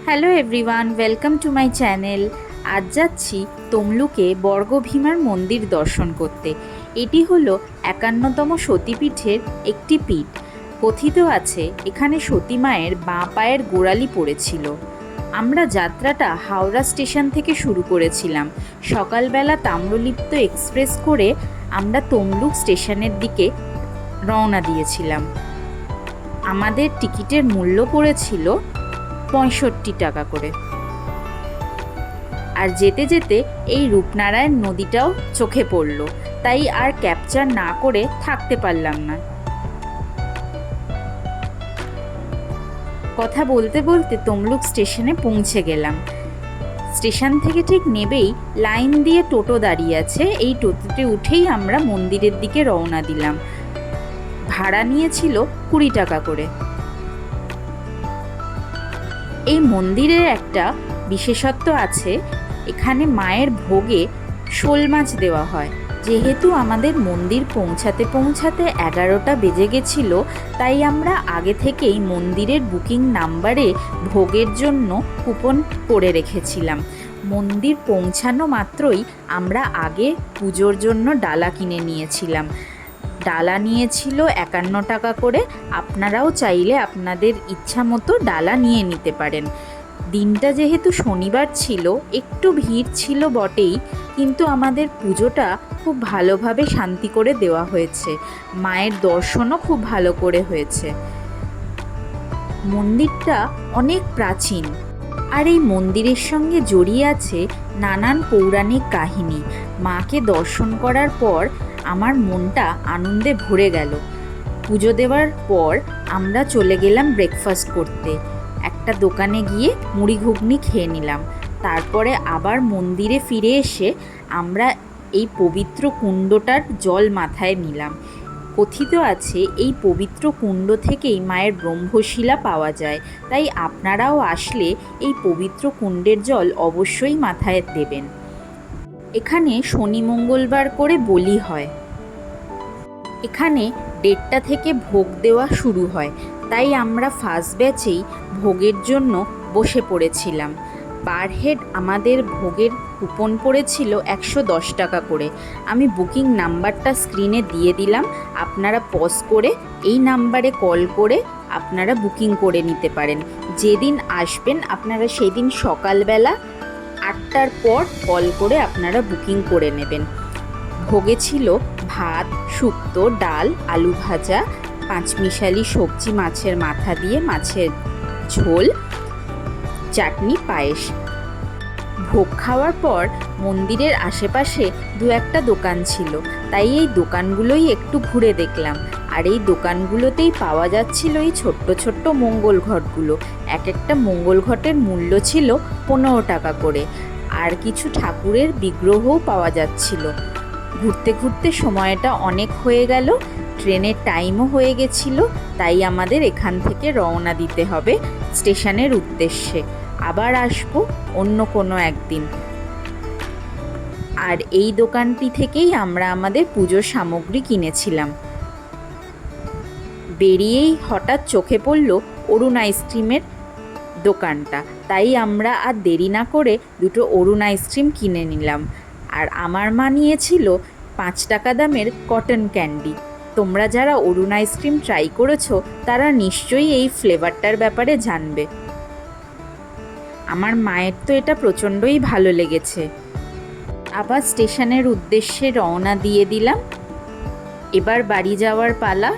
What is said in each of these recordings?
Hello everyone, welcome to my channel. আজ যাচ্ছি তমলুকে বর্গভীমার মন্দির দর্শন করতে। এটি হলো ৫১তম সতীপীঠের একটি পীঠ। কথিত আছে এখানে সতী মায়ের বাঁ পায়ের গোড়ালি পড়েছিল। আমরা যাত্রাটা হাওড়া স্টেশন থেকে শুরু করেছিলাম। সকালবেলা তাম্রলিপ্ত এক্সপ্রেস করে আমরা তমলুক স্টেশনের দিকে রওনা দিয়েছিলাম। আমাদের টিকিটের মূল্য পড়েছিল ৬৫ টাকা করে। আর যেতে যেতে এই রূপনারায়ণ নদীটাও চোখে পড়ল, তাই আর ক্যাপচার না করে থাকতে পারলাম না। কথা বলতে বলতে তমলুক স্টেশনে পৌঁছে গেলাম। স্টেশন থেকে ঠিক নেবেই লাইন দিয়ে টোটো দাঁড়িয়ে আছে। এই টোটোতে উঠেই আমরা মন্দিরের দিকে রওনা দিলাম। ভাড়া নিয়েছিল ২০ টাকা করে। এই মন্দিরের একটা বিশেষত্ব আছে, এখানে মায়ের ভোগে শোল মাছ দেওয়া হয়। যেহেতু আমাদের মন্দির পৌঁছাতে পৌঁছাতে ১১টা বেজে গেছিল, তাই আমরা আগে থেকেই মন্দিরের বুকিং নাম্বারে ভোগের জন্য কুপন করে রেখেছিলাম। মন্দির পৌঁছানো মাত্রই আমরা আগে পুজোর জন্য ডালা কিনে নিয়েছিলাম। ডালা নিয়েছিল ৫১ টাকা করে। আপনারাও চাইলে আপনাদের ইচ্ছা মতো ডালা নিয়ে নিতে পারেন। দিনটা যেহেতু শনিবার ছিল, একটু ভিড় ছিল বটেই, কিন্তু আমাদের পুজোটা খুব ভালোভাবে শান্তি করে দেওয়া হয়েছে। মায়ের দর্শনও খুব ভালো করে হয়েছে। মন্দিরটা অনেক প্রাচীন, আর এই মন্দিরের সঙ্গে জড়িয়ে আছে নানান পৌরাণিক কাহিনী। মাকে দর্শন করার পর আমার মনটা আনন্দে ভরে গেল। পুজো দেওয়ার পর আমরা চলে গেলাম ব্রেকফাস্ট করতে। একটা দোকানে গিয়ে মুড়ি ঘুগনি খেয়ে নিলাম। তারপরে আবার মন্দিরে ফিরে এসে আমরা এই পবিত্র কুণ্ডটার জল মাথায় নিলাম। কথিত আছে এই পবিত্র কুণ্ড থেকেই মায়ের ব্রহ্মশিলা পাওয়া যায়, তাই আপনারাও আসলে এই পবিত্র কুণ্ডের জল অবশ্যই মাথায় দেবেন। এখানে শনি মঙ্গলবার করে বলি হয়। এখানে ১:৩০ থেকে ভোগ দেওয়া শুরু হয়, তাই আমরা ফার্স্ট ব্যাচেই ভোগের জন্য বসে পড়েছিলাম। পার হেড আমাদের ভোগের কুপন পড়েছিল ১১০ টাকা করে। আমি বুকিং নাম্বারটা স্ক্রিনে দিয়ে দিলাম, আপনারা পজ করে এই নাম্বারে কল করে আপনারা বুকিং করে নিতে পারেন। যেদিন আসবেন আপনারা সেদিন সকালবেলা ৮টার পর কল করে আপনারা বুকিং করে নেবেন। ভোগে ছিল ভাত, শুক্তো, ডাল, আলু ভাজা, পাঁচমিশালি সবজি, মাছের মাথা দিয়ে মাছের ঝোল, চাটনি, পায়েস। ভোগ খাওয়ার পর মন্দিরের আশেপাশে দু একটা দোকান ছিল, তাই এই দোকানগুলোই একটু ঘুরে দেখলাম। আর এই দোকানগুলোতেই পাওয়া যাচ্ছিল এই ছোট্ট ছোট্ট মঙ্গল ঘটগুলো। এক একটা মঙ্গল ঘটের মূল্য ছিল ১৫ টাকা করে। আর কিছু ঠাকুরের বিগ্রহও পাওয়া যাচ্ছিল। ঘুরতে ঘুরতে সময়টা অনেক হয়ে গেল, ট্রেনের টাইমও হয়ে গেছিল, তাই আমাদের এখান থেকে রওনা দিতে হবে স্টেশনের উদ্দেশ্যে। আবার আসবো অন্য কোনো একদিন। আর এই দোকানটি থেকেই আমরা আমাদের পুজোর সামগ্রী কিনেছিলাম। বেরিয়েই হঠাৎ চোখে পড়ল অরুণ আইসক্রিমের দোকানটা, তাই আমরা আর দেরি না করে দুটো অরুণ আইসক্রিম কিনে নিলাম। আর আমার মা নিয়েছিল ৫ টাকা দামের কটন ক্যান্ডি। তোমরা যারা অরুণ আইসক্রিম ট্রাই করেছো তারা নিশ্চয়ই এই ফ্লেভারটার ব্যাপারে জানবে। আমার মায়ের তো এটা প্রচণ্ডই ভালো লেগেছে। আবার স্টেশনের উদ্দেশ্যে রওনা দিয়ে দিলাম। এবার বাড়ি যাওয়ার পালা।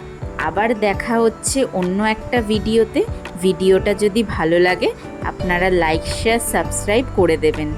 আবার দেখা হচ্ছে অন্য একটা ভিডিওতে। ভিডিওটা যদি ভালো লাগে আপনারা লাইক, শেয়ার, সাবস্ক্রাইব করে দেবেন।